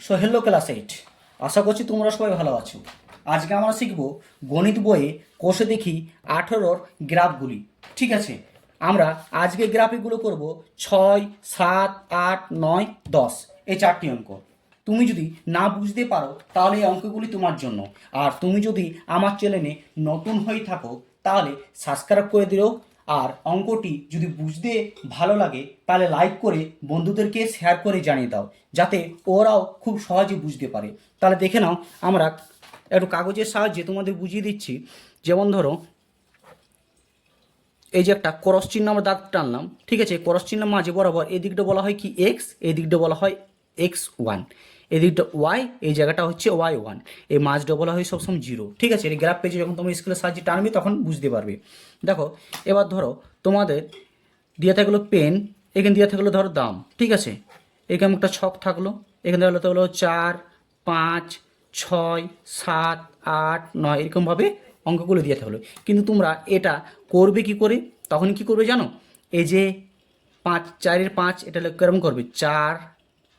So hello class 8, আশা করছি তোমরা সবাই ভালো আছো। আজকে আমরা শিখব গণিত বইয়ে কোষে দেখি 18-র গ্রাফগুলি। ঠিক আছে, আমরা আজকে গ্রাফগুলো করব 6, 7, 8, 9, 10 এই 4টি অঙ্ক। তুমি যদি না বুঝতে পারো তাহলে এই অঙ্কগুলি তোমার জন্য। আর তুমি যদি আমার চ্যানেলে নতুন হয়ে থাকো তাহলে সাবস্ক্রাইব করে দিও। আর অঙ্কটি যদি বুঝতে ভালো লাগে তাহলে লাইক করে বন্ধুদেরকে শেয়ার করে জানিয়ে দাও, যাতে ওরাও খুব সহজে বুঝতে পারে। তাহলে দেখে নাও, আমরা একটু কাগজের সাহায্যে তোমাদের বুঝিয়ে দিচ্ছি। যেমন ধরো, এই যে একটা ক্রস চিহ্ন আমরা দাগ টানলাম। ঠিক আছে, ক্রস চিহ্ন মাঝে বরাবর এই দিকটা বলা হয় কি এক্স, এই দিকটা বলা হয় x1, এই দিকটা ওয়াই, এই জায়গাটা হচ্ছে y1, এই মাঝটা বলা হয় সবসময় 0। ঠিক আছে, এই গ্রাফ পেজে যখন তোমার স্কুলের সাহায্যে টানবে তখন বুঝতে পারবে। দেখো, এবার ধরো তোমাদের দিয়ে থাকলো পেন, এখানে দিয়ে থাকলো ধরো দাম। ঠিক আছে, এখানে একটা ছক থাকলো, এখানে হলো 4, 5, 6, 7, 8, 9 এরকমভাবে অঙ্কগুলো দিয়ে থাকলো। কিন্তু তোমরা এটা করবে কি করে? তখন কি করবে জানো? এই যে 5, 4-এর 5 এটা কেরকম করবে, 4,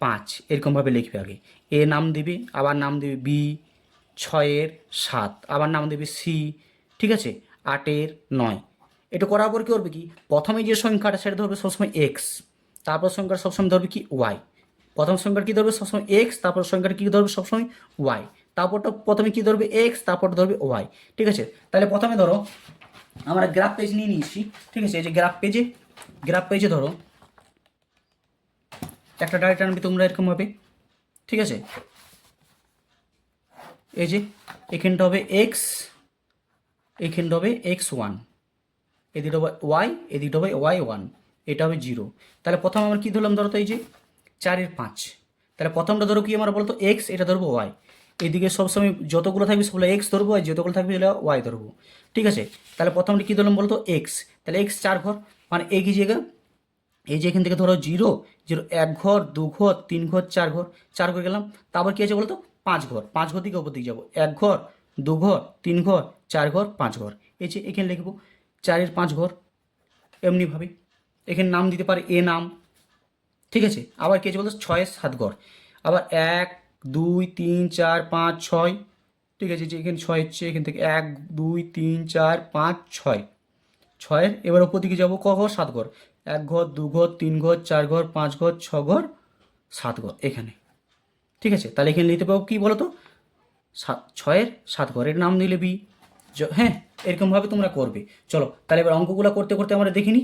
5 এরকমভাবে লিখবে। আগে এ নাম দিবে, আবার নাম দিবে বি, 6-এর 7 আবার নাম দেবে সি, ঠিক আছে, 8-এর 9। এটা করার পর কী করবে কি, প্রথমে যে সংখ্যাটা সেটা ধরবে সবসময় এক্স, তারপর সংখ্যাটা সবসময় ধরবে কি ওয়াই। প্রথম সংখ্যাটা কী ধরবে সবসময় এক্স, তারপর সংখ্যাটা কী ধরবে সবসময় ওয়াই, তারপরটা প্রথমে কী ধরবে এক্স, তারপরটা ধরবে ওয়াই। ঠিক আছে, তাহলে প্রথমে ধরো আমরা গ্রাফ পেজ নিয়ে নিয়েছি। ঠিক আছে, এই যে গ্রাফ পেজে ধরো একটা ডাইরেক্ট আনবে তোমরা এরকমভাবে। ঠিক আছে, এই যে এখানটা হবে এক্স, এখানটা হবে x1, এদিকটা হবে ওয়াই, এদিকটা হবে y1, এটা হবে 0। তাহলে প্রথম আমরা কী ধরলাম, ধরো তো এই যে 4-এর 5। তাহলে প্রথমটা ধরো কি আমরা বলতো এক্স, এটা ধরবো ওয়াই। এদিকে সবসময় যতগুলো থাকবে সেগুলো এক্স ধরবো, আর যতগুলো থাকবে সেগুলো ওয়াই ধরবো। ঠিক আছে, তাহলে প্রথমটা কী ধরলাম বলতো এক্স, তাহলে এক্স 4 ঘর, মানে এই কি জায়গা, এই যে এখান থেকে ধরো 0, 0 1 ঘর, 2 ঘর, 3 ঘর, 4 ঘর, 4 ঘর গেলাম। তারপর কী আছে বলতো 5 ঘর, 5 ঘর দিকে ওপর দিকে যাবো, 1 ঘর, 2 ঘর, 3 ঘর, 4 ঘর, 5 ঘর। এই যে এখানে লিখবো 4-এর 5 ঘর। এমনিভাবে এখানে নাম দিতে পারে এ নাম। ঠিক আছে, আবার কি আছে বলতো 6-এর 7 ঘর, আবার 1, 2, 3, 4, 5, 6। ঠিক আছে, যে এখানে 6 হচ্ছে, এখান থেকে 1, 2, 3, 4, 5, 6, 6-এর এবার ওপর দিকে যাবো ক ঘর, 7 ঘর, 1 ঘর, 2 ঘর, 3 ঘর, 4 ঘর, 5 ঘর, 6 ঘর, 7 ঘর এখানে। ঠিক আছে, তাহলে এখানে নিতে পাবো কী বলো তো 6-এর 7 ঘর, এর নাম দিলে বি। হ্যাঁ, এরকমভাবে তোমরা করবে। চলো তাহলে এবার অঙ্কগুলো করতে করতে আমরা দেখিনি।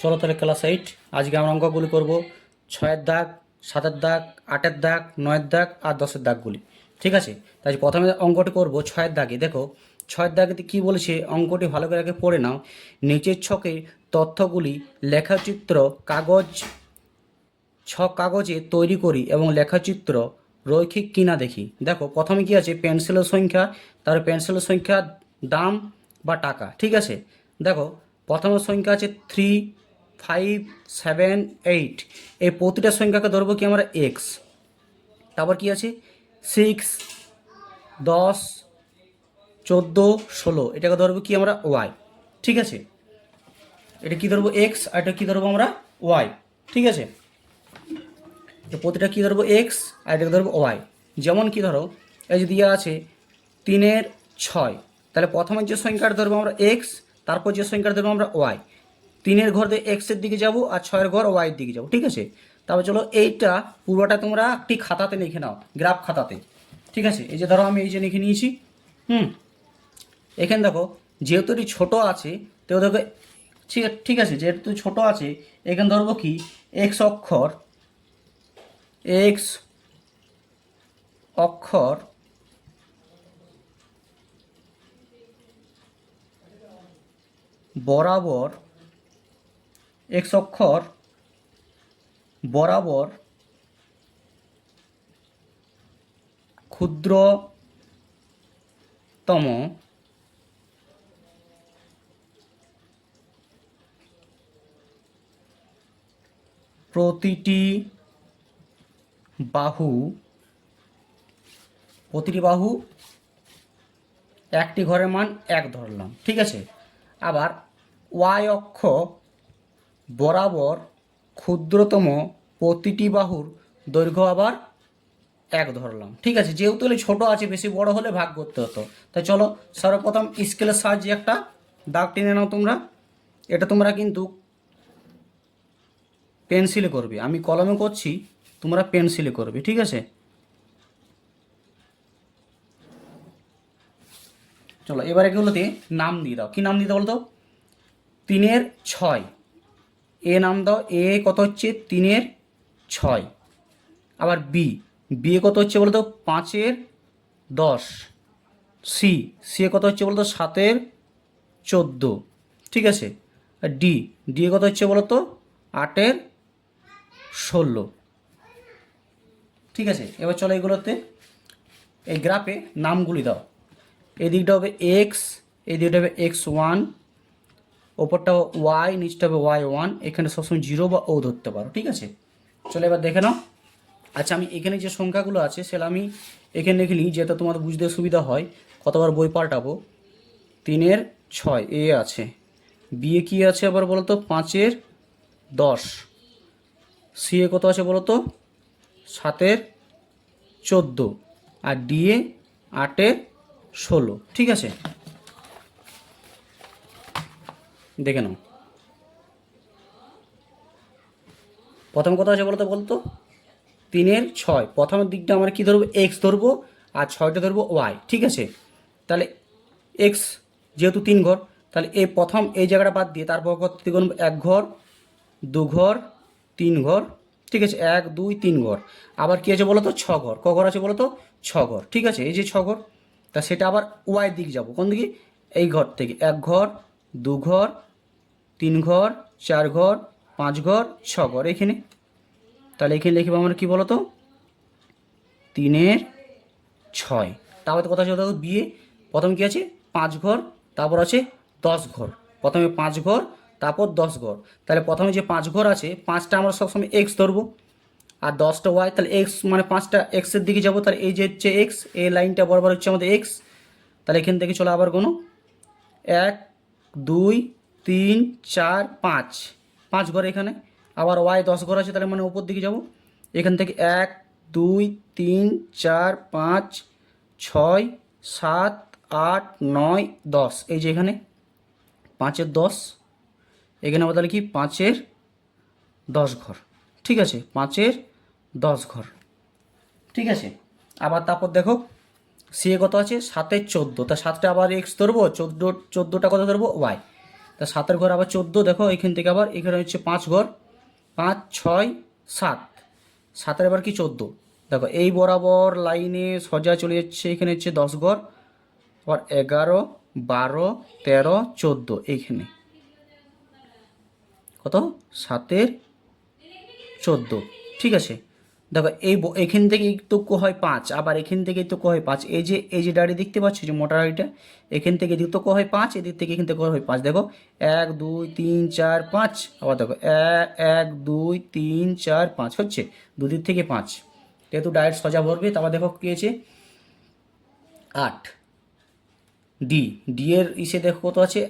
চলো তাহলে ক্লাস 8, আজকে আমরা অঙ্কগুলি করব 6-এর দাগ, 7-এর দাগ, 8-এর দাগ, 9-এর দাগ আর 10-এর দাগগুলি। ঠিক আছে, তাই প্রথমে অঙ্কটি করব 6-এর দাগে। দেখো 6-এর দাগে কী বলেছে, অঙ্কটি ভালো করে আগে পড়ে নাও। নিচের ছকে তথ্যগুলি লেখাচিত্র কাগজে তৈরি করি এবং লেখাচিত্র রৈখিক কিনা দেখি। দেখো প্রথমে কি আছে, পেন্সিলের সংখ্যা, তার পেন্সিলের সংখ্যা, দাম বা টাকা। ঠিক আছে, দেখো প্রথমের সংখ্যা আছে 3, 5, 7, 8, এই প্রতিটা সংখ্যাকে ধরবো কি আমরা এক্স। তারপর কি আছে 6, 10, 14, 16, এটাকে ধরবো কি আমরা ওয়াই। ঠিক আছে, এটা কি ধরবো এক্স, আর এটা কি ধরবো আমরা ওয়াই। ঠিক আছে, তো প্রতিটা কী ধরবো এক্স, আর এটাকে ধরবো ওয়াই। যেমন কি ধরো এই যে দেওয়া আছে 3-এর 6, তাহলে প্রথমের যে সংখ্যাটা ধরবো আমরা এক্স, তারপর যে সংখ্যাটা ধরবো আমরা ওয়াই। 3-এর ঘর দিয়ে এক্সের দিকে যাবো, আর 6-এর ঘর ওয়াইয়ের দিকে যাবো। ঠিক আছে, তারপর চলো এইটা পুরোটা তোমরা একটি খাতাতে লিখে নাও, গ্রাফ খাতাতে। ঠিক আছে, এই যে ধরো আমি এই যে লিখে নিয়েছি। এখানে দেখো যেহেতু এটি ছোটো আছে, তো দেখো ঠিক আছে, যেহেতু ছোটো আছে এখানে ধরবো কি এক্স অক্ষর, এক্স অক্ষর বরাবর, এক্স অক্ষর বরাবর ক্ষুদ্রতম প্রতিটি বাহু, একটি ঘরের মান 1 ধরলাম। ঠিক আছে, আবার ওয়াই অক্ষ বরাবর ক্ষুদ্রতম প্রতিটি বাহুর দৈর্ঘ্য আবার 1 ধরলাম। ঠিক আছে, যেহেতু হলে ছোটো আছে, বেশি বড় হলে ভাগ করতে হতো। তাই চলো সর্বপ্রথম স্কেলের সাহায্যে একটা দাগ টেনে নাও তোমরা। এটা তোমরা কিন্তু পেন্সিলে করবে, আমি কলমে করছি, তোমরা পেন্সিলে করবে। ঠিক আছে, চলো এবার এগুলোতে নাম দিয়ে দাও। কি নাম দিতে বলতো? 3-এর 6 এ নাম দাও। এ কত হচ্ছে? 3-এর 6। আবার বি, বি এ কত হচ্ছে বলতো? 5-এর 10। সি, সি এ কত হচ্ছে বলতো? 7-এর 14। ঠিক আছে, আর ডি, ডি এ কত হচ্ছে বলতো? 8-এর 16। ঠিক আছে, এবার চলো এগুলোতে এই গ্রাফে নামগুলি দাও। এই দিকটা হবে এক্স, এই দিকটা হবে x1, ওপরটা ওয়াই, নিচটা হবে y1। এখানে সবসময় 0 বা ও ধরতে পারো। ঠিক আছে, চলো এবার দেখে নাও। আচ্ছা, আমি এখানে যে সংখ্যাগুলো আছে সেটা আমি এখানে লিখে নিই, যেটা তোমাদের বুঝতে সুবিধা হয়। কতবার বই পাল্টাবো? 3-এর 6 এ আছে, বি এ কী আছে আবার বলো তো? 5-এর 10। সি এ কত আছে বলো তো? 7-এর 14। আর ডি এ 8-এর 16। ঠিক আছে, দেখে নাও। প্রথম কথা আছে বলতো 3-এর 6, প্রথমের দিকটা আমরা কী ধরবো? এক্স ধরবো, আর 6টা ধরবো ওয়াই। ঠিক আছে, তাহলে এক্স যেহেতু 3 ঘর, তাহলে এই প্রথম এই জায়গাটা বাদ দিয়ে তারপর করতে গুণ 1 ঘর, 2 ঘর, 3 ঘর। ঠিক আছে, 1 2 3 ঘর। আবার কী আছে বলো তো? 6 ঘর। ক ঘর আছে বলো তো? 6 ঘর। ঠিক আছে, এই যে 6 ঘর, তা সেটা আবার ওয়াই দিক যাব। কোন দিকে? এই ঘর থেকে 1 ঘর, 2 ঘর, 3 ঘর, 4 ঘর, 5 ঘর, 6 ঘর এখানে। তাহলে এখানে লিখবো আমরা কী বলো তো? 3-এর 6। তারপরে কথা হচ্ছে দেখো বিয়ে, প্রথম কী আছে? 5 ঘর, তারপর আছে 10 ঘর। প্রথমে 5 ঘর, তারপর 10 ঘর। তাহলে প্রথমে যে 5 ঘর আছে, 5টা আমরা সবসময় এক্স ধরবো, আর 10টা ওয়াই। তাহলে এক্স মানে 5টা এক্সের দিকে যাবো। তাহলে এই যে হচ্ছে এক্স, এই লাইনটা বরাবর হচ্ছে আমাদের এক্স। তাহলে এখান থেকে চলো আবার কোনো 1 2 3 4 5, 5 ঘর এখানে। আবার ওয়াই 10 ঘর আছে, তাহলে মানে উপর দিকে যাব। এখান থেকে 1 2 3 4 5 6 7 8 9 10, এই যে এখানে 5-এর 10। এখানে আবার তাহলে কি? 5-এর 10 ঘর। ঠিক আছে, 5-এর 10 ঘর। ঠিক আছে, আবার তারপর দেখো সি এ কত আছে? 7-এর 14। তা 7টা আবার এক্স ধরবো, 14টা কত ধরবো? ওয়াই। তা 7-এর ঘর আবার 14। দেখো এখান থেকে আবার এখানে হচ্ছে 5 ঘর, 5 6 7, 7-এর আবার কি? 14। দেখো এই বরাবর লাইনে সোজা চলে যাচ্ছে, এখানে হচ্ছে 10 ঘর, আবার 11 12 13 14 এইখানে কত? 7-এর 14। ঠিক আছে, দেখো এখান থেকে এইটুকু হয় 5, আবার এখান থেকে এইটুকু হয় 5। এই যে ডাড়ি দেখতে পাচ্ছ, যে মোটা ডাড়িটা, এখান থেকে এদিকটুকু হয় 5, এদিক থেকে এখান থেকে হয় 5। দেখো 1 2 3 4 5, আবার দেখো 1 2 3 4 5 হচ্ছে, দুদিক থেকে 5। যেহেতু ডাইরেক্ট সোজা ভরবে। তারপর দেখো কী আছে? 8। ডি, ডি এর ইসে দেখো কত আছে?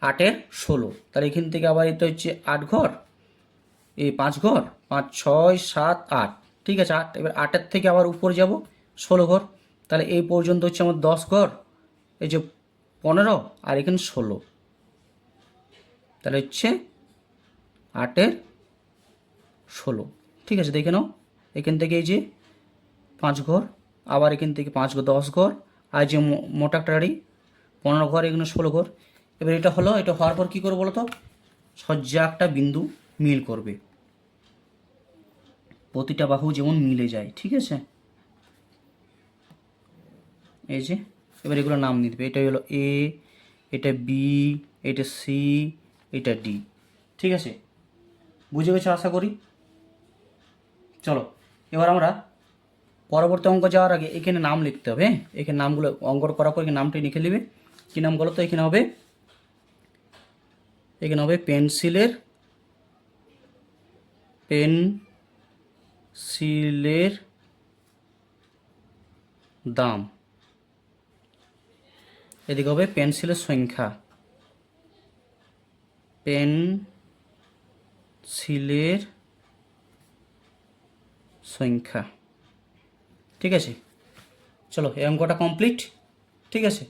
8-এর 16। তাহলে এখান থেকে আবার এটা হচ্ছে 8 ঘর, এই 5 ঘর, 5 6 7 8। ঠিক আছে, 8। এবার 8-এর থেকে আবার উপরে যাব, 16 ঘর। তাহলে এই পর্যন্ত হচ্ছে আমার 10 ঘর, এই যে 15, আর এখানে 16। তাহলে হচ্ছে 8-এর 16। ঠিক আছে, দেখে নাও। এখান থেকে এই যে 5 ঘর, আবার এখান থেকে 5 ঘর, 10 ঘর, আর যে মোটা একটা গাড়ি 15 ঘর, এখানে 16 ঘর। এবার এটা হলো, এটা হওয়ার পর কী করবো বলো তো? সজ্জা একটা বিন্দু মিল করবে, প্রতিটা বাহু যেমন মিলে যায়। ঠিক আছে, এই যে এবার এগুলো নাম নিয়ে দেবে। এটা হলো এ, এটা বি, এটা সি, এটা ডি। ঠিক আছে, বুঝে গেছো আশা করি। চলো এবার আমরা পরবর্তী অঙ্ক যাওয়ার আগে এখানে নাম লিখতে হবে। হ্যাঁ, এখানে নামগুলো অঙ্ক করার পর এখানে নামটা লিখে নেবে। কী নাম বলো তো? এখানে হবে, এখানে হবে পেন্সিলের দাম। এদিকে হবে পেন্সিলের সংখ্যা। পেন্সিলের সংখ্যা। ঠিক আছে, চলো এই অঙ্কটা কমপ্লিট। ঠিক আছে,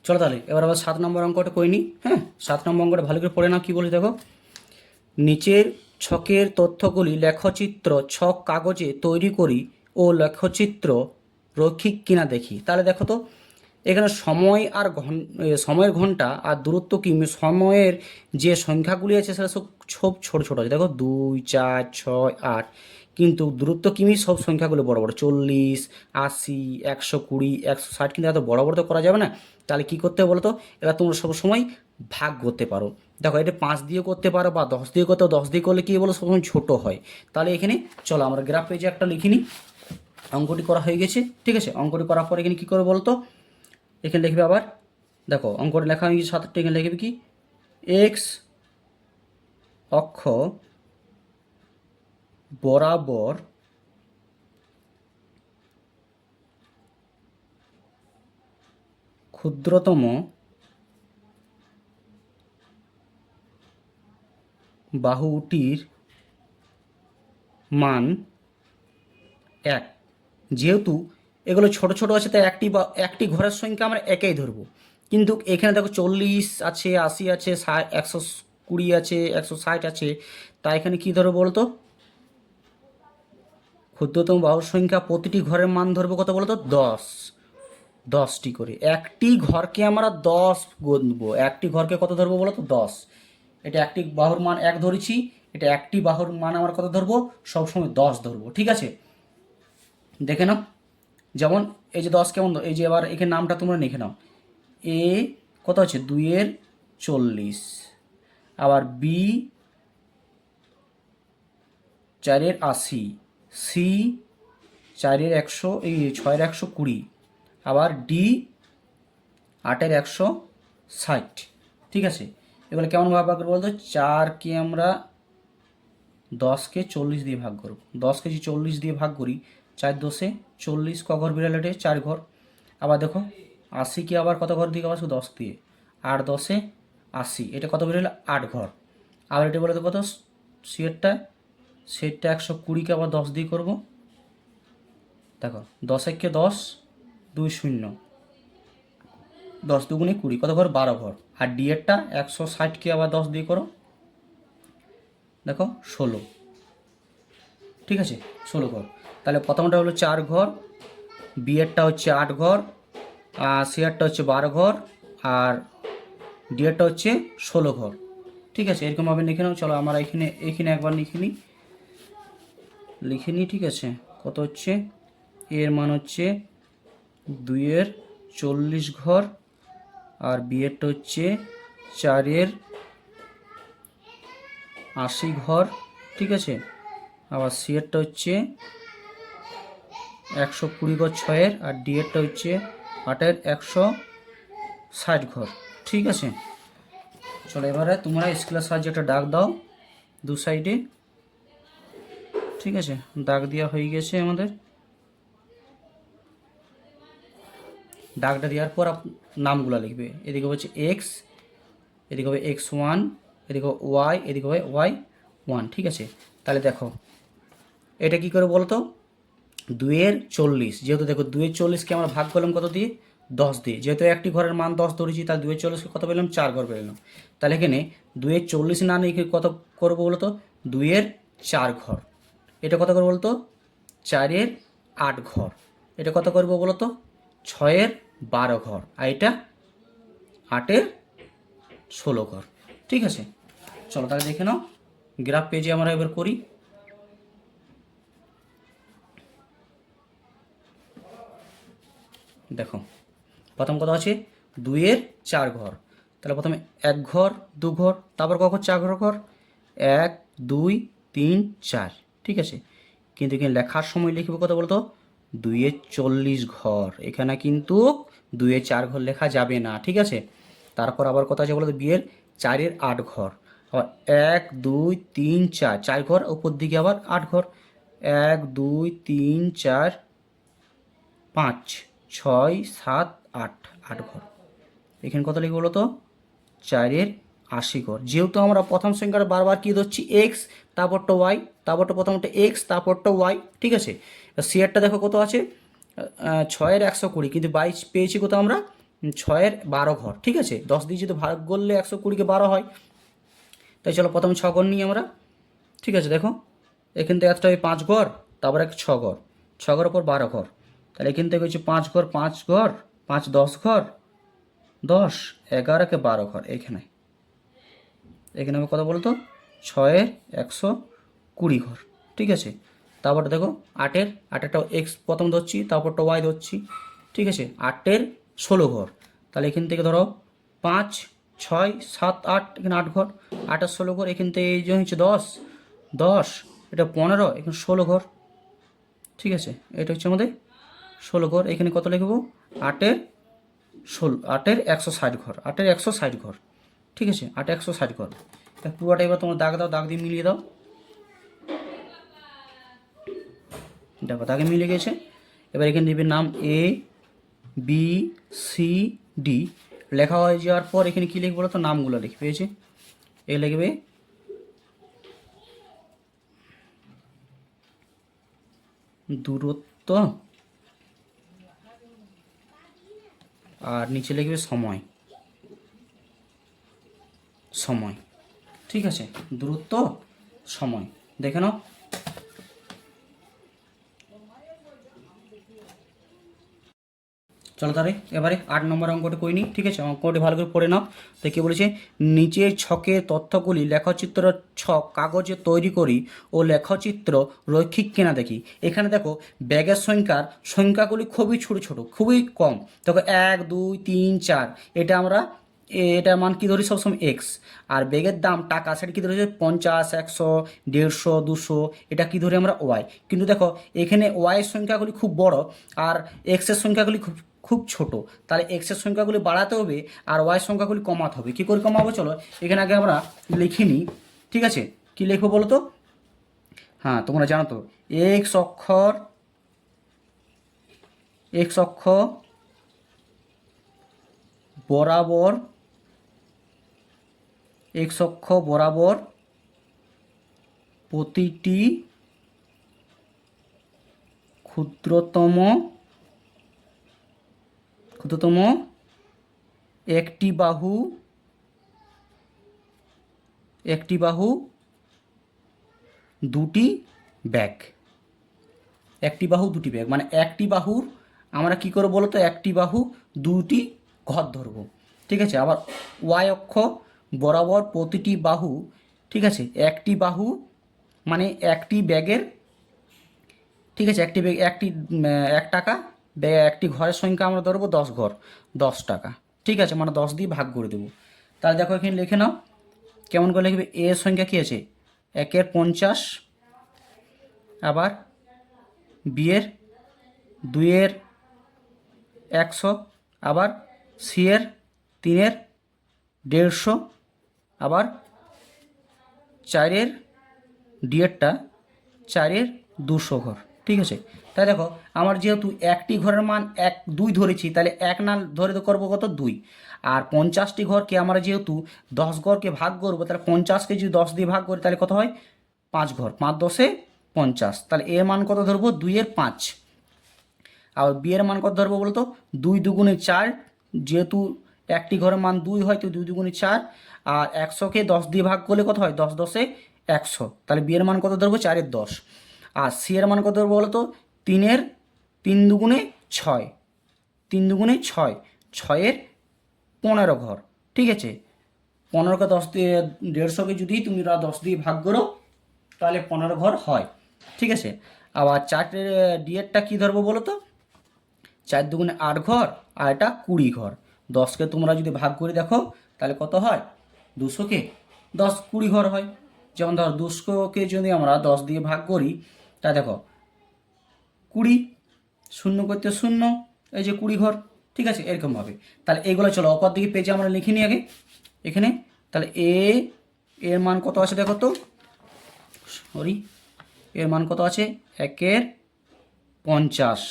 চলো তাহলে এবার আবার 7 নম্বর অঙ্কটা করে নিই। হ্যাঁ, 7 নম্বর অঙ্কটা ভালো করে পড়ে নাও। কী বলি দেখো, নিচের ছকের তথ্যগুলি লেখচিত্র ছক কাগজে তৈরি করি ও লেখচিত্র রৈখিক কিনা দেখি। তাহলে দেখো তো, এখানে সময় আর সময়ের ঘন্টা আর দূরত্ব কিমি, সময়ের যে সংখ্যাগুলি আছে সেটা সব ছোটো ছোটো আছে। দেখো 2, 4, 6, 8, কিন্তু দূরত্ব কিমি সব সংখ্যাগুলো বড় বড়, 40, 80, 120, 160, কিন্তু এত বড় বড় তো করা যাবে না। তাহলে কী করতে হবে বলো তো, এবার তোমরা সবসময় ভাগ করতে পারো। দেখো এটা 5 দিয়ে করতে পারো বা 10 দিয়ে করতে, 10 দিয়ে করলে কী বলো সবসময় ছোটো হয়। তাহলে এখানে চলো আমরা গ্রাফ পেজে একটা লিখে নিই। অঙ্কটি করা হয়ে গেছে। ঠিক আছে, অঙ্কটি করার পর এখানে কী করবে বলো তো, এখানে লিখবে আবার, দেখো অঙ্কটা লেখা হয়ে গেছে 7টা, এখানে লিখবে কি, এক্স অক্ষ বরাবর ক্ষুদ্রতম বাহুটির মান 1। যেহেতু এগুলো ছোট ছোট আছে তাই একটি ঘরের সংখ্যা আমরা একেই ধরবো। কিন্তু এখানে দেখো 40 আছে, 80 আছে, 120 আছে, 160 আছে, তাই এখানে কী ধরবো বলতো, ক্ষুদ্রতম বাহুর সংখ্যা প্রতিটি ঘরের মান ধরবো কত বলতো, 10টি করে। একটি ঘরকে আমরা 10 গুনবো, একটি ঘরকে কত ধরবো বলো তো, 10। এটা একটি বাহুর মান 1 ধরেছি, এটা একটি বাহুর মান আমরা কত ধরবো, সবসময় 10 ধরবো। ঠিক আছে, দেখে নাও, যেমন এই যে 10 কেমন, এই যে এবার এখানে নামটা তোমরা লিখে নাও। এ কত আছে, 2-এর 40, আবার বি 4-এর 80, সি 4-এর 100, এই 6-এর 120, আবার ডি 8-এর 160। ঠিক আছে, এগুলো কেমনভাবে ভাগ করবো বলতো, 4কে আমরা 10কে 40 দিয়ে ভাগ করব। 10কে যদি 40 দিয়ে ভাগ করি, 4 10-এ 40, ক ঘর বিড়াল ওঠে, 4 ঘর। আবার দেখো 80কে আবার কত ঘর দিয়ে, আবার 10 দিয়ে, 8 10-এ 80, এটা কত বেরোলো, 8 ঘর। আবার এটা বলে তো কত, সেটটা 120কে আবার 10 দিয়ে করব। দেখো 10 একে 10, 2 0, 10 দুগুণে 20, কত ঘর, 12 ঘর। আর ডি এরটা 160কে আবার 10 দিয়ে করো, দেখো 16। ঠিক আছে, 16 ঘর। তাহলে প্রথমটা হলো 4 ঘর, বি এরটা হচ্ছে 8 ঘর, আর সি এরটা হচ্ছে 12 ঘর, আর ডি এরটা হচ্ছে 16 ঘর। ঠিক আছে, এরকমভাবে লিখে নাও। চলো আমরা এখানে একবার লিখে নিই। ঠিক আছে, কত হচ্ছে, এর মান হচ্ছে 2-এর 40 ঘর, আর বি এরটা হচ্ছে 4-এর 80 ঘর। ঠিক আছে, আবার সি এরটা হচ্ছে 120 ঘর 6-এর, আর ডি এরটা হচ্ছে 8-এর 160 ঘর। ঠিক আছে, চলো এবারে তোমরা স্কেলের সাহায্যে একটা দাগ দাও দু সাইডে। ঠিক আছে, দাগ দেওয়া হয়ে গেছে আমাদের। দাগটা দেওয়ার পর নামগুলো লিখবে, এদিকে হচ্ছে এক্স, এদিকে হবে x1, এদিকে ওয়াই, এদিকে হবে y1। ঠিক আছে, তাহলে দেখো এটা কি করে বলো তো, 2-এর 40, যেহেতু দেখো 2-এর 40কে আমরা ভাগ করলাম কত দিয়ে, 10 দিয়ে, যেহেতু একটি ঘরের মান 10 ধরেছি, তাহলে 2-এর 40কে কত পেলাম, 4 ঘর পেলাম। তাহলে এখানে 2-এর 40 না লিখে কত করবো বলো তো, 2-এর 4 ঘর। এটা কত করবো বলতো, 4-এর 8 ঘর। এটা কত করবো বলো তো, 6-এর 12 ঘর, আর এটা 8-এর 16 ঘর। ঠিক আছে, চলো তাহলে দেখে নাও, গ্রাফ পেজে আমরা এবার করি। দেখো প্রথম কথা আছে 2-এর 4 ঘর, তাহলে প্রথমে 1 ঘর, 2 ঘর, তারপর কখন 4 ঘর, 1 2 3 4। ঠিক আছে, কিন্তু এখানে লেখার সময় লিখবো কত বলতো, 2-এর 40 ঘর, এখানে কিন্তু 2-এর 4 ঘর লেখা যাবে না। ঠিক আছে, তারপর আবার কথা আছে বলতো, বিয়ের 4-এর 8 ঘর, আবার 1 2 3 4, 4 ঘর, উপর দিকে আবার 8 ঘর, 1 2 3 4 5 6 7 8 8 ঘর। এখানে কত লিখবো বলো তো? 4-এর 80 ঘর। যেহেতু আমরা প্রথম সংখ্যাটা বারবার কী ধরছি এক্স, তারপরটা ওয়াই, তারপরটা প্রথমটা এক্স, তারপরটা ওয়াই, ঠিক আছে। সিয়ারটা দেখো কত আছে, 6-এর 120, কিন্তু 22 পেয়েছি কত আমরা, 6-এর 12 ঘর, ঠিক আছে। 10 দিয়ে যদি ভাগ করলে 120-কে 12 হয়। তাই চলো প্রথমে 6 ঘর নিই আমরা, ঠিক আছে। দেখো এখান থেকে একটা 5 ঘর, তারপর এক 6 ঘর, 6 ঘরের পর 12 ঘর, তাহলে এখান থেকে হচ্ছে 5 ঘর, 5 ঘর, 5 10 ঘর, 10 11-কে 12 ঘর। এখানে আমি কত বলতো, 6-এর 120 ঘর, ঠিক আছে। তারপরটা দেখো 8-এরটা এক্স প্রথম ধরছি, তারপরটা ওয়াই ধরছি, ঠিক আছে। 8-এর 16 ঘর, তাহলে এখান থেকে ধরো 5 6 7 8, এখানে 8 ঘর, 8-এর 16 ঘর, এখান থেকে এই যে হচ্ছে 10 এটা 15, এখানে 16 ঘর, ঠিক আছে। এটা হচ্ছে আমাদের 16 ঘর। এখানে কত লিখবো, 8-এর 160 ঘর, 8-এর 160 ঘর, ঠিক আছে। 8-এর 160 ঘর। তা পুরোটা এবার তোমরা দাগ দাও, দাগ দিয়ে মিলিয়ে দাও। দেখো দাগে মিলে গেছে। এবার এখানে দেবে নাম এ বি সি ডি, লেখা হয়ে যাওয়ার পর এখানে কী লিখবো বলো তো, নামগুলো লিখবে, পেয়েছে। এ লিখবে দূরত্ব, আর নিচে লিখবে সময়, ঠিক আছে। দূরত্ব, সময়, দেখে নাও। চলো তাহলে এবারে 8 নম্বর অঙ্কটা করে নিই, ঠিক আছে। অঙ্কটি ভালো করে পড়ে নাও। তো কী বলেছে, নিচের ছকের তথ্যগুলি লেখচিত্র ছক কাগজে তৈরি করি ও লেখচিত্র রৈখিক কিনা দেখি। এখানে দেখো ব্যাগের সংখ্যাগুলি খুবই ছোট ছোট, খুবই কম। দেখো 1 2 3 4, এটা আমরা এটার মান কী ধরি সবসময় এক্স। আর ব্যাগের দাম টাকা, সেটা কী ধরেছে 50 100 150 200, এটা কী ধরি আমরা ওয়াই। কিন্তু দেখো এখানে ওয়াইয়ের সংখ্যাগুলি খুব বড় আর এক্সের সংখ্যাগুলি খুব খুব ছোট, তাহলে এক্সের সংখ্যাগুলি বাড়াতে হবে আর ওয়াইয়ের সংখ্যাগুলি কমাতে হবে। কী করে কমাবো চলো এখানে আগে আমরা লিখে নিই, ঠিক আছে। কী লিখবো বলো তো, হ্যাঁ তোমরা জানো তো, এক্স অক্ষ বরাবর, এক্স অক্ষ বরাবর প্রতিটি ক্ষুদ্রতম একটি বাহু দুটি ব্যাগ। মানে একটি বাহুর আমরা কি করবো বলো তো, একটি বাহু দুটি ঘর ধরবো, ঠিক আছে। আবার ওয়াই অক্ষ বরাবর প্রতিটি বাহু, ঠিক আছে, একটি বাহু মানে একটি ব্যাগের, ঠিক আছে। একটি ব্যাগ 1 টাকা, একটি ঘরের সংখ্যা আমরা ধরবো 10 ঘর, 10 টাকা, ঠিক আছে। মানে 10 দিয়ে ভাগ করে দেবো। তাহলে দেখো এখানে লিখে নাও কেমন করে লিখবে। এ সংখ্যা কী আছে, 1-এর 50, আবার বিয়ের 2-এর 100, আবার সি-এর 3-এর 150, আবার 4-এর ডি-এরটা 4-এর 200 ঘর, ঠিক আছে। তাই দেখো আমার যেহেতু একটি ঘরের মান 1 2 ধরেছি, তাহলে 1 না ধরে করবো কত 2, আর 50টি ঘরকে আমরা যেহেতু 10 ঘরকে ভাগ করবো, তাহলে 50কে যদি 10 দিয়ে ভাগ করি তাহলে কত হয় 5 ঘর, 5 10-এ 50, তাহলে এর মান কত ধরবো 2-এর 5। আর বিয়ের মান কত ধরবো বলতো, 2 2 4, যেহেতু একটি ঘরের মান 2 হয় তো 2 2 4, আর 100কে 10 দিয়ে ভাগ করলে কত হয় 10 10-এ 100, তাহলে বিয়ের মান কত ধরবো 4-এর 10। আর সি এর মান কত ধরবো বলতো 3-এর 3 2 6, 3 2 6, 6-এর 15 ঘর, ঠিক আছে। 15কে 10 দিয়ে 150কে যদি তুমি 10 দিয়ে ভাগ করো তাহলে 15 ঘর হয়, ঠিক আছে। আবার 4-এর ডি-এরটা কী ধরবো বলো তো, 4 2 8 ঘর, আর এটা 20 ঘর। 10কে তোমরা যদি ভাগ করে দেখো তাহলে কত হয়, 200-কে 10 20 ঘর হয়। যেমন ধর 200-কে যদি আমরা 10 দিয়ে ভাগ করি তা দেখো 20, 0 করতে 0, এই যে 20 ঘর, ঠিক আছে। এরকমভাবে তাহলে এইগুলো চলো অপর দিকে পেজে আমরা লিখে নিই আগে এখানে। তাহলে এর মান কত আছে দেখো তো, এর মান কত আছে 1-এর 50,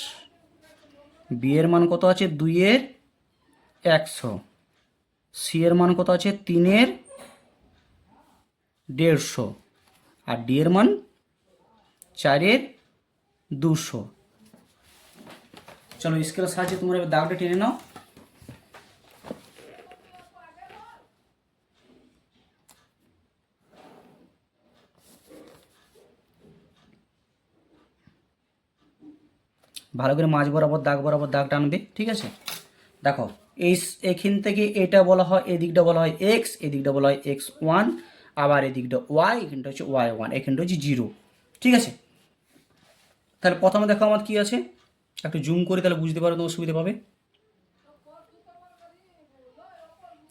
বি এর মান কত আছে 2-এর 100, সি এর মান কত আছে 3-এর 150, আর ডি এর মান 4-এর 200। চলো স্কেলের সাহায্যে তোমরা এবার দাগটা টেনে নাও। ভালো করে মাঝ বরাবর দাগ টানবে, ঠিক আছে। দেখো এখান থেকে এটা বলা হয়, এদিকটা বলা হয় এক্স, এদিকটা বলা হয় x1, আবার এদিকটা ওয়াই, এখানটা হচ্ছে y1, এখানটা হচ্ছে 0, ঠিক আছে। তাহলে প্রথমে দেখো আমার কি আছে, একটু জুম করে তাহলে বুঝতে পারো, তোমার সুবিধা পাবে।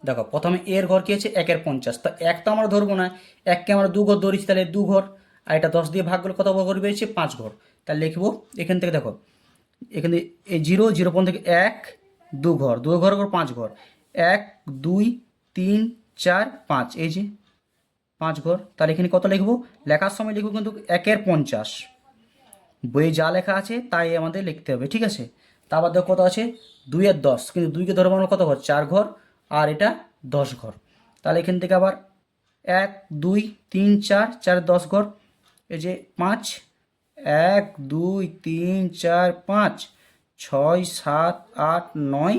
দেখো প্রথমে এর ঘর কি আছে 1-এর 50, তো 1 তো আমরা ধরবো না, 1কে আমরা 2 ঘর ধরেছি, তাহলে 2 ঘর, আর এটা 10 দিয়ে ভাগ করলে কত ঘর বেরিয়েছে 5 ঘর। তাহলে লিখবো এখান থেকে, দেখো এখানে এই 0 থেকে 1 2 ঘর, 2 ঘর 5 ঘর, 1 2 3 4 5, এই যে 5 ঘর। তাহলে এখানে কত লিখবো, লেখার সময় লিখবো কিন্তু 1-এর 50, বইয়ে যা লেখা আছে তাই আমাদের লিখতে হবে, ঠিক আছে। তারপর দেখো কত আছে 2-এর 10, কিন্তু 2কে ধরবো আমরা কত ঘর 4 ঘর, আর এটা 10 ঘর। তাহলে এখান থেকে আবার 1 2 3 4, 4 10 ঘর, এই যে 5 1 2 3 4 5 6 7 8 9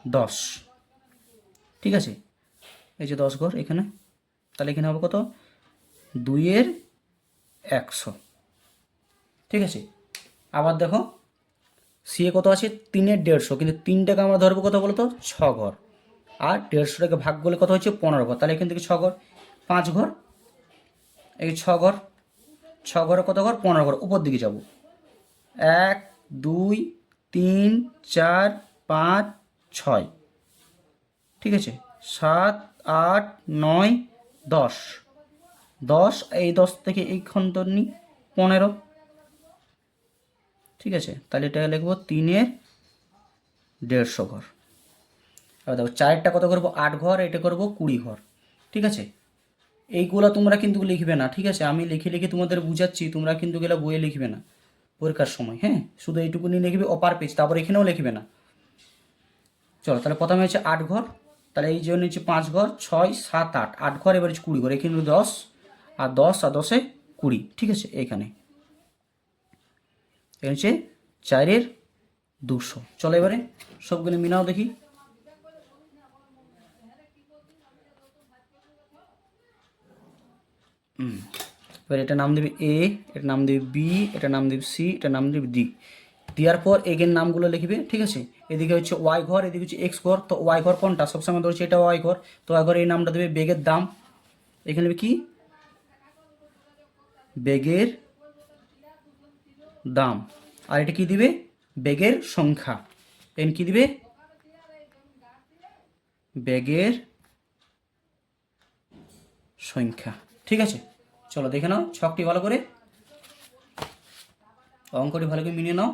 10, ঠিক আছে। এই যে 10 ঘর এখানে, তাহলে এখানে হবে কত 2-এর 100, ঠিক আছে। আবার দেখো সি এ কত আছে 3-এর 150, কিন্তু 3টাকে আমরা ধরবো কত বলো তো 6 ঘর, আর 150টাকে ভাগ করলে কত হচ্ছে 15 ঘর। তাহলে এখান থেকে 6 ঘর 5 ঘর, এই 6 ঘর, 6 ঘরে কত ঘর 15 ঘর, উপর দিকে যাব 1 2 3 4 5 6, ঠিক আছে, 7 8 9 10, 10, এই 10 থেকে এই খন্তর নিই 15, ঠিক আছে। তাহলে এটা লিখবো 3-এর 150 ঘর। এবার দেখো 4টা কত করবো 8 ঘর, এটা করবো 20 ঘর, ঠিক আছে। এইগুলো তোমরা কিন্তু লিখবে না, ঠিক আছে, আমি লিখে লিখে তোমাদের বুঝাচ্ছি, তোমরা কিন্তু গেলে বইয়ে লিখবে না পরীক্ষার সময়, হ্যাঁ, শুধু এইটুকুনি লিখবে অপার পেজ, তারপর এখানেও লিখবে না। চলো তাহলে প্রথমে হচ্ছে 8 ঘর, তাহলে এই জন্য হচ্ছে 5 ঘর 6 7 8, 8 ঘর, এবার হচ্ছে 20 ঘর, এখানে 10 আর 10 আর 10-এ 20, ঠিক আছে। এখানে হচ্ছে 4-এর 200। চলো এবারে সবগুলো মিলাও দেখি। এবার এটা নাম দেবে এ, এটা নাম দেবে বি, এটা নাম দেবে সি, এটা নাম দেবে ডি। দেওয়ার পর এগের নামগুলো লিখবে, ঠিক আছে। এদিকে হচ্ছে ওয়াই ঘর, এদিকে হচ্ছে এক্স ঘর, তো ওয়াই ঘর কোনটা সবসময় ধরছে এটা ওয়াই ঘর, তো ওয়াই ঘরে এই নামটা দেবে বেগের দাম, এখানে দেবে কি বেগের দাম, আর এটা কি দিবে বেগের সংখ্যা, এন কি দিবে বেগের সংখ্যা, ঠিক আছে। চলো দেখে নাও ছকটি ভালো করে, অঙ্কটি ভালো করে মিলিয়ে নাও,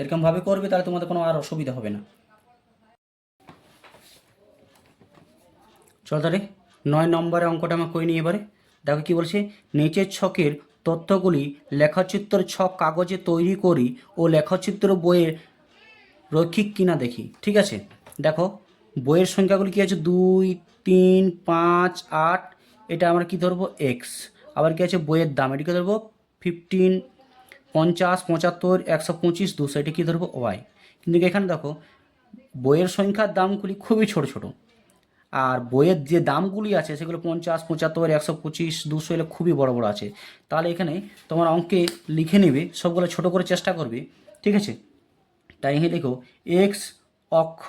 এরকমভাবে করবে, তাহলে তোমাদের কোনো আর অসুবিধা হবে না। চলো তাহলে 9 নম্বরের অঙ্কটা আমরা করে নিই এবারে। দেখো কি বলছে, নিচের ছকের তথ্যগুলি লেখচিত্র ছক কাগজে তৈরি করি ও লেখচিত্র বইয়ে রৈখিক কিনা দেখি, ঠিক আছে। দেখো বইয়ের সংখ্যাগুলি কী আছে 2 3 5 8, এটা আমরা কি ধরবো এক্স, আবার কি আছে বইয়ের দাম, এটিকে ধরবো 15 50 75 125 200, এটা কি ধরবো ওয়াই। কিন্তু এখানে দেখো বইয়ের সংখ্যার দামগুলি খুবই ছোট ছোট, আর বইয়ের যে দামগুলি আছে সেগুলো 50 75 125 200 এগুলো খুবই বড় বড় আছে। তাহলে এখানে তোমার অঙ্কে লিখে নেবে, সবগুলো ছোট করে চেষ্টা করবে, ঠিক আছে। তাই এখানে লিখো এক্স অক্ষ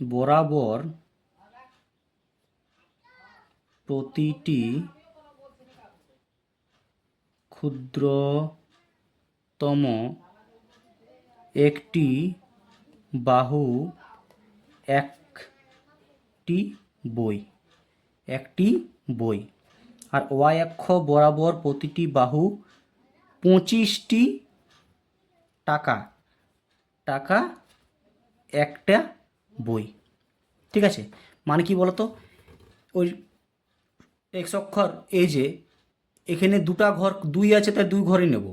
বরাবর প্রতিটি ক্ষুদ্রতম একটি বাহু একটি বই, আর ওয়াই অক্ষ বরাবর প্রতিটি বাহু 25টি টাকা একটা বই, ঠিক আছে, মানে কি বলতো, ওই এক্স অক্ষর এই যে এখানে দুটা ঘর 2 আছে, তাই 2 ঘরই নেব।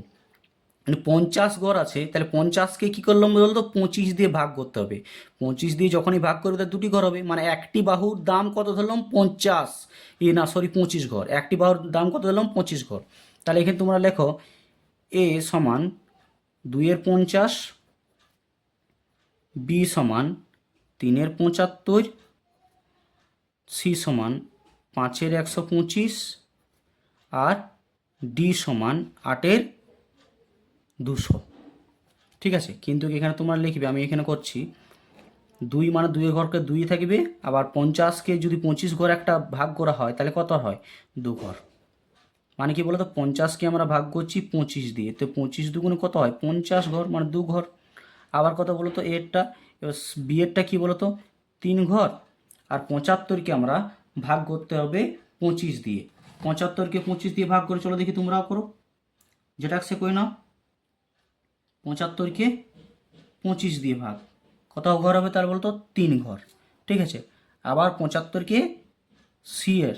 মানে 50 ঘর আছে, তাহলে 50কে কী করলাম বলতো, 25 দিয়ে ভাগ করতে হবে। 25 দিয়ে যখনই ভাগ করবে তার 2টি ঘর হবে, মানে একটি বাহুর দাম কত ধরলাম, 50, না সরি 25 ঘর। একটি বাহুর দাম কত ধরলাম, 25 ঘর। তাহলে এখানে তোমরা লেখো এ সমান 2-এর 50, বি সমান 3-এর 75, সি সমান 5-এর 125, আর ডি সমান 8-এর 200। ঠিক আছে, কিন্তু এখানে তোমরা লিখবে, আমি এখানে করছি 2 মানে 2 ঘরকে 2 থাকবে, আবার 50কে যদি 25 ঘর একটা ভাগ করা হয় তাহলে কত হয়, 2 ঘর। মানে কি বলতো, 50কে আমরা ভাগ করছি 25 দিয়ে, তো 25 দুগুণে কত হয়, 50 ঘর, মানে 2 ঘর। আবার কত বলতো এরটা, এবার বিয়েরটা কী বলতো, 3 ঘর। আর 75কে আমরা ভাগ করতে হবে 25 দিয়ে। 75কে 25 দিয়ে ভাগ করে, চলো দেখি তোমরাও করো, যেটা সে করে নাও। 75কে 25 দিয়ে ভাগ, কত ঘর হবে তার বলতো, 3 ঘর। ঠিক আছে, আবার 75কে সি এর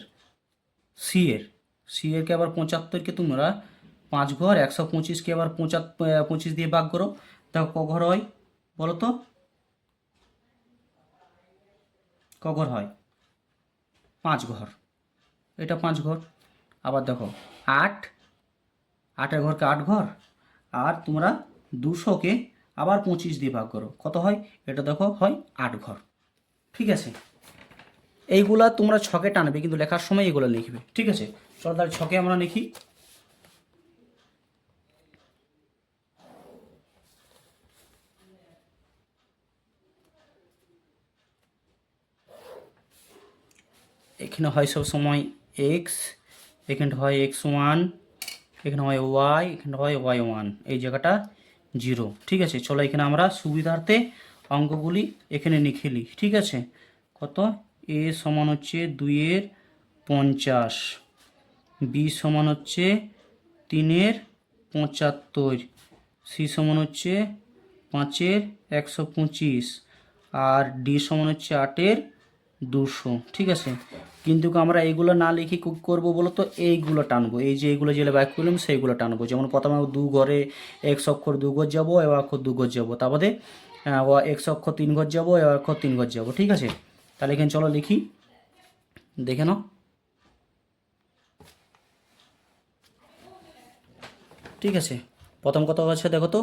সি এর সি এরকে আবার 75কে তোমরা 5 ঘর, 125কে আবার 25 দিয়ে ভাগ করো, তা ক ঘর হয় বলো তো, ক ঘর হয়, 5 ঘর। এটা 5 ঘর। আবার দেখো 8, 8-এর ঘরকে 8 ঘর, আর তোমরা 200কে আবার 25 দিয়ে ভাগ করো, কত হয়, এটা দেখো হয় 8 ঘর। ঠিক আছে, এইগুলা তোমরা ছকে টানবে, কিন্তু লেখার সময় এগুলো লিখবে। ঠিক আছে, চলো তাহলে ছকে আমরা লিখি। এখানে হয় সব সময় এক্স, এখানে হয় x1, এখানে হয় ওয়াই, এখানে হয় y1, এই জায়গাটা 0। ঠিক আছে, চলো এখানে আমরা সুবিধার্থে অঙ্কগুলি এখানে লিখে নিই। ঠিক আছে, কত, এ সমান হচ্ছে 2-এর 50, বি সমান হচ্ছে 3-এর 75, সি সমান হচ্ছে 5-এর 125, আর ডি সমান হচ্ছে 8-এর 200। ঠিক আছে, কিন্তু আমরা এইগুলো না লিখে কি করবো বলো তো, এইগুলো টানবো, এই যে এইগুলো যেগুলো বাইক করলাম সেইগুলো টানবো। যেমন প্রথমে 2 ঘরে এক্স অক্ষর 2 ঘর যাবো, এ অক্ষর 2 ঘর যাবো, তারপরে এক্স অক্ষর 3 ঘর যাবো, এ অক্ষর 3 ঘর যাবো। ঠিক আছে, তাহলে এখানে চলো লিখি, দেখে নাও। ঠিক আছে, প্রথম কথা হচ্ছে দেখো তো,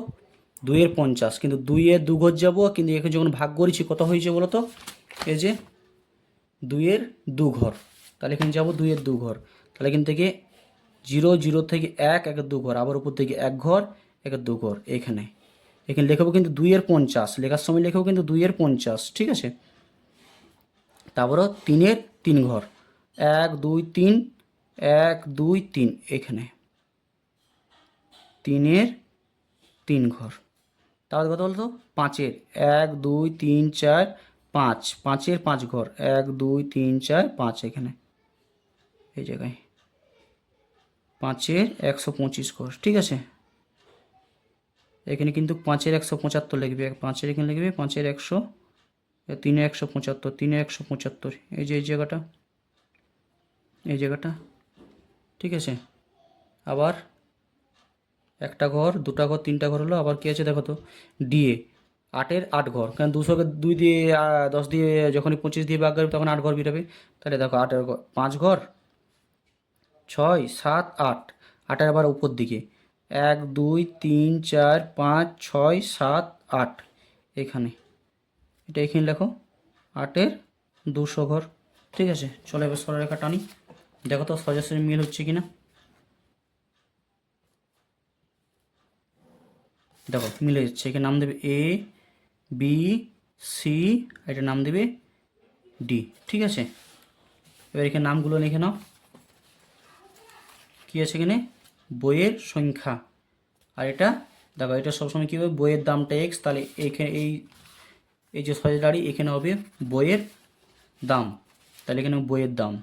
2-এর 50, কিন্তু 2-এর 2 ঘর যাবো, কিন্তু এখানে যখন ভাগ করেছি কত হয়েছে বলো তো, এই যে 2-এর 2 ঘর, তাহলে এখানে যাবো 2-এর 2 ঘর, তাহলে এখান থেকে 0, 0 থেকে 1, 1-এর 2 ঘর, আবার উপর থেকে 1 ঘর, 1-এর 2 ঘর, এখানে লেখাবো কিন্তু 2-এর 50, লেখার সময় লেখাবো কিন্তু 2-এর 50। ঠিক আছে, তারপরও 3-এর 3 ঘর, 1, 2, 3, 1, 2, 3, এখানে 3-এর 3 ঘর। তাহলে কত বলতো, 5-এর 1, 2, 3, 4, 5, 5-এর 5 ঘর, 1, 2, 3, 4, 5, এখানে এই জায়গায় 5-এর 125 ঘর। ঠিক আছে, এখানে কিন্তু 5-এর 175 লিখবে, 5-এর এখানে লিখবে 5-এর 100, 3-এর 175, 3-এর 175, এই যে এই জায়গাটা, এই জায়গাটা। ঠিক আছে, আবার একটা ঘর, দুটা ঘর, তিনটা ঘর হলো। আবার কি আছে দেখো তো, ডিএ 8-এর 8 ঘর, কারণ 200কে 2 দিয়ে 10 দিয়ে যখনই 25 দিয়ে ভাগ করবে তখন 8 ঘর বেরোবে। তাহলে দেখো 8-এর 5 ঘর, 6, 7, 8, 8-এর আবার উপর দিকে 1, 2, 3, 4, 5, 6, 7, 8, এখানে এটা এখানে লেখো 8-এর 200 ঘর। ঠিক আছে, চলো এবার সরলরেখা টানি, দেখো তো সোজাসুজি মিল হচ্ছে কিনা। দেখো মিলে যাচ্ছে, এখানে নাম দেবে এ, বি, সি, এটা নাম দেবে ডি। ঠিক আছে, এবার এখানে নামগুলো লিখে নাও। কী আছে এখানে, বইয়ের সংখ্যা, আর এটা দেখো, এটা সবসময় কী হবে, বইয়ের দামটা এক্স, তাহলে এইখানে এই যে সোজা দাঁড়িয়ে এখানে হবে বইয়ের দাম, তাহলে এখানে বইয়ের দাম,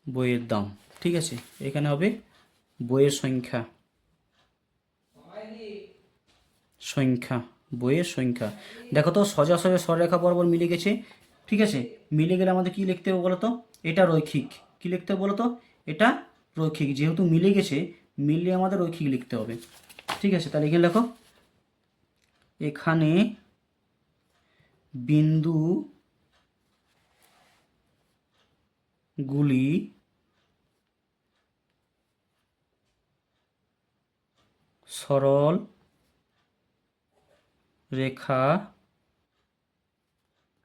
বইয়ের দাম। ঠিক আছে, এখানে হবে বইয়ের সংখ্যা, সংখ্যা। বইয়ের সংখ্যা। দেখো তো সোজা সোজা সরলরেখা বরাবর মিলে গেছে, ঠিক আছে। মিলে গেলে আমাদের কি লিখতে হবে বলো তো? এটা রৈখিক। কি লিখতে হবে বলো তো? এটা রৈখিক। যেহেতু মিলে গেছে, মিললে আমাদের রৈখিক লিখতে হবে, ঠিক আছে। তাহলে এখানে লেখো, এখানে বিন্দুগুলি সরল রেখা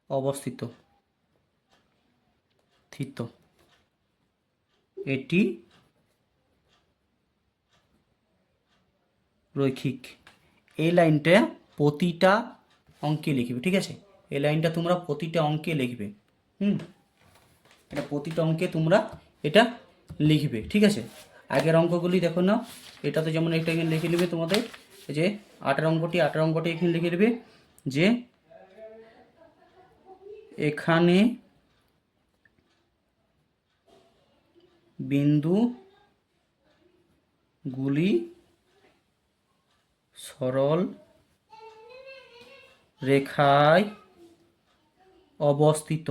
অবস্থিত, এটি রৈখিক। এই লাইনটা প্রতিটা অঙ্কে লিখবে, ঠিক আছে। এই লাইনটা তোমরা প্রতিটা অঙ্কে লিখবে। এটা প্রতিটা অঙ্কে তোমরা এটা লিখবে, ঠিক আছে। আগের অঙ্কগুলি দেখো না, এটা তো যেমন একটা এখানে লিখে নেবে তোমাদের, যে 8 অঙ্কটি এখানে লিখে নেবে, যে এখানে বিন্দুগুলি সরল রেখায় অবস্থিত,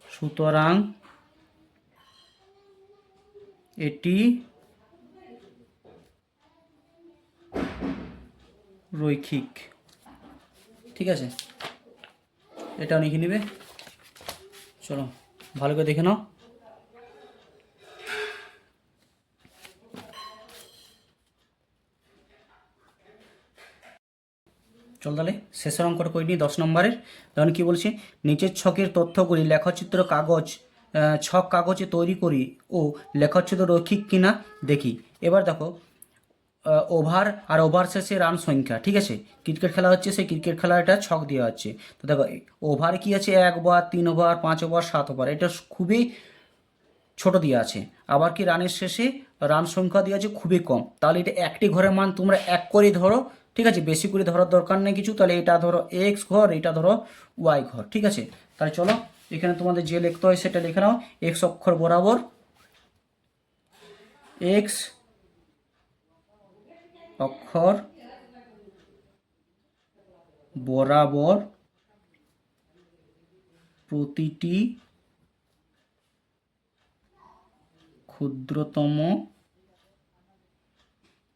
সুতরাং এটি রৈখিক, ঠিক আছে। এটা লিখে নেবে। চলো ভালো করে দেখে নাও। চল তাহলে শেষের অঙ্কটা করে নিই, 10 নম্বরের। তখন কি বলছে, নিচের ছকের তথ্যগুলি লেখচিত্র ছক কাগজে তৈরি করি ও লেখচিত্র রৈখিক কিনা দেখি। এবার দেখো, ওভার আর ওভার শেষে রান সংখ্যা, ঠিক আছে। ক্রিকেট খেলা হচ্ছে, সেই ক্রিকেট খেলাটা ছক দেওয়া হচ্ছে। তো দেখো ওভার কি আছে, 1 ওভার, 3 ওভার, 5 ওভার, 7 ওভার, এটা খুবই ছোট দেওয়া আছে। আবার কি রানের শেষে রান সংখ্যা দেওয়া আছে খুবই কম। তাহলে এটা একটি ঘরের মান তোমরা 1 করে ধরো, ঠিক আছে, বেশি করে ধরার দরকার নেই কিছু। তাহলে এটা ধরো এক্স ঘর, এটা ধরো ওয়াই ঘর, ঠিক আছে। তাহলে চলো এখানে তোমাদের যে লিখতে হয় সেটা লিখে নাও। এক্স অক্ষর বরাবর, এক্স অক্ষর বরাবর প্রতিটি ক্ষুদ্রতম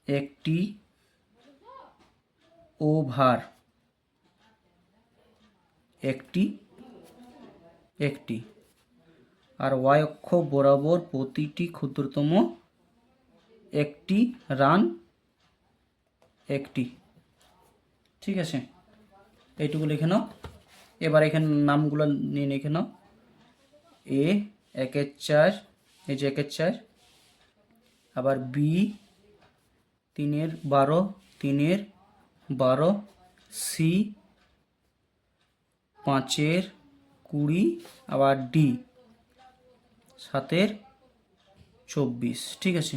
একটি ওভার, একটি আর ওয়াই অক্ষ বরাবর প্রতিটি ক্ষুদ্রতম একটি রান, একটি, ঠিক আছে। এইটুকু লিখে নাও। এবার এখানে নামগুলো নিয়ে লিখে নাও। এ 1-এর 4, এই যে 1-এর 4, আবার বি 3-এর 12, 3-এর 12, সি 5-এর 20, আবার ডি 7-এর 24, ঠিক আছে।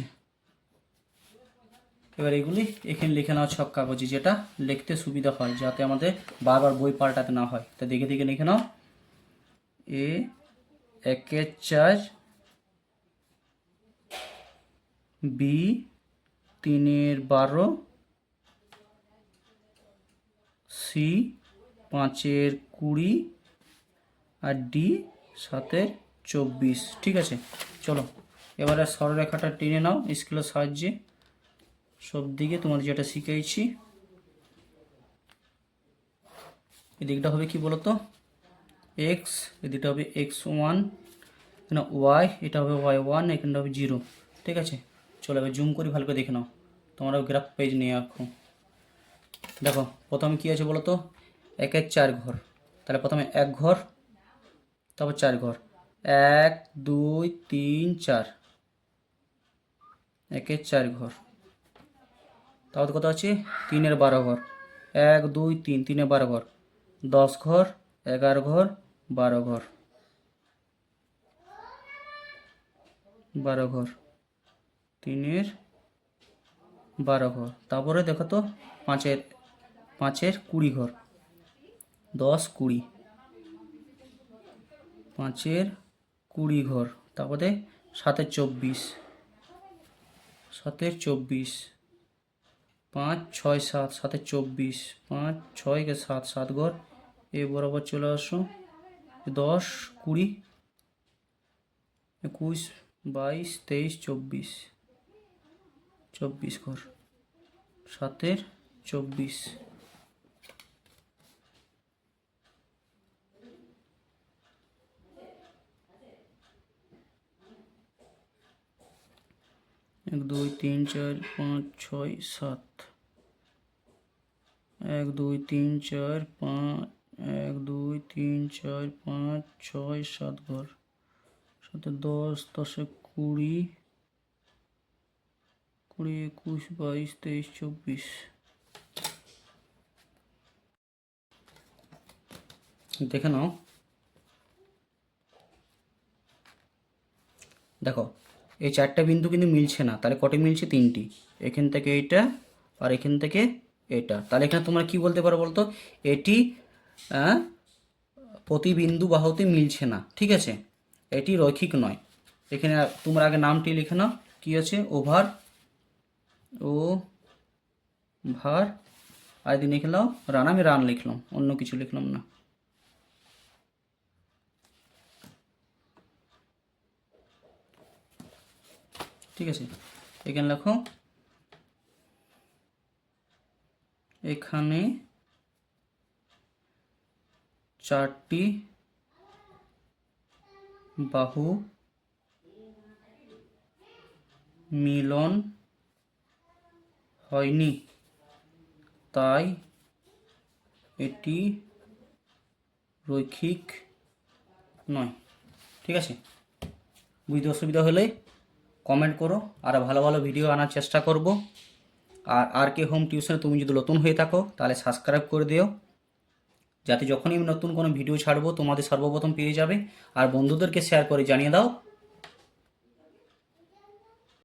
এবার এগুলি এখানে লিখে নাও ছক কাগজে, যেটা লিখতে সুবিধা হয়, যাতে আমাদের বারবার বই পাল্টাতে না হয়। তা দেখে দেখে লিখে নাও। এ 1-এর 4, বি 3-এর 12, সি 5-এর 20, আর ডি 7-এর 24, ঠিক আছে। চলো এবারে সরলরেখাটা টেনে নাও স্কেলের সাহায্যে সব দিকে, তোমার যেটা শিখাইছি। এদিকটা হবে কি বলতো, এক্স, এদিকটা হবে x1, না ওয়াই, এটা হবে y1, এখানটা হবে 0, ঠিক আছে। চলো এবার জুম করি, ভালো করে দেখে নাও। তোমরা গ্রাফ পেজ নিয়ে রাখো। দেখো প্রথমে কি আছে বলো তো, 1-এর 4 ঘর। তাহলে প্রথমে 1 ঘর, তারপর 4 ঘর, 1 2 3 4, 1-এর 4 ঘর। তারপর কত আছে, 3-এর 12 ঘর, 1 2 3, 3-এর 12 ঘর, 10 ঘর, 11 ঘর, 12 ঘর, 12 ঘর, 3-এর 12 ঘর। তারপরে দেখো তো 5-এর 20 ঘর, 10 20, 5-এর 20 ঘর। তারপরে 7-এর 24, 7-এর 24, 5 6 7, 7 24, 5 6 কে 7, 7 ঘর এ বরাবর চলে আসো, 10 20 21 22 23 24, 24 ঘর, 7 24, 1 2 3 4 5 6 7, 1 2 3 4 5, 1 2 3 4 5 6 7 ঘর, 7 10, 10 20 20 21 22 23 24। দেখে নাও, দেখো এই 4টা বিন্দু কিন্তু মিলছে না, তাহলে কটি মিলছে? 3টি। এখান থেকে এইটা আর এখান থেকে এটা, তাহলে এখানে তোমরা কি বলতে পারো বলতো? এটি প্রতিবিন্দু বাহুতে মিলছে না, ঠিক আছে, এটি রৈখিক নয়। এখানে তোমরা আগে নামটি লিখে নাও, কি আছে? ওভার, ও ভার, আর দিন লিখে নাও রান, আমি রান লিখলাম, অন্য কিছু লিখলাম না। ঠিক আছে, এখানে লেখো এখানে 4টি বাহু মিলন হয়নি, তাই এটি রৈখিক নয়। ঠিক আছে, বুঝতে অসুবিধা হলে কমেন্ট করো, আর ভালো ভালো ভিডিও আনার চেষ্টা করব। আর কে হোম টিউশনে তুমি যদি নতুন হয়ে থাকো তাহলে সাবস্ক্রাইব করে দিও, যাতে যখনই আমি নতুন কোনো ভিডিও ছাড়বো তোমাদের সর্বপ্রথম পেয়ে যাবে। আর বন্ধুদেরকে শেয়ার করে জানিয়ে দাও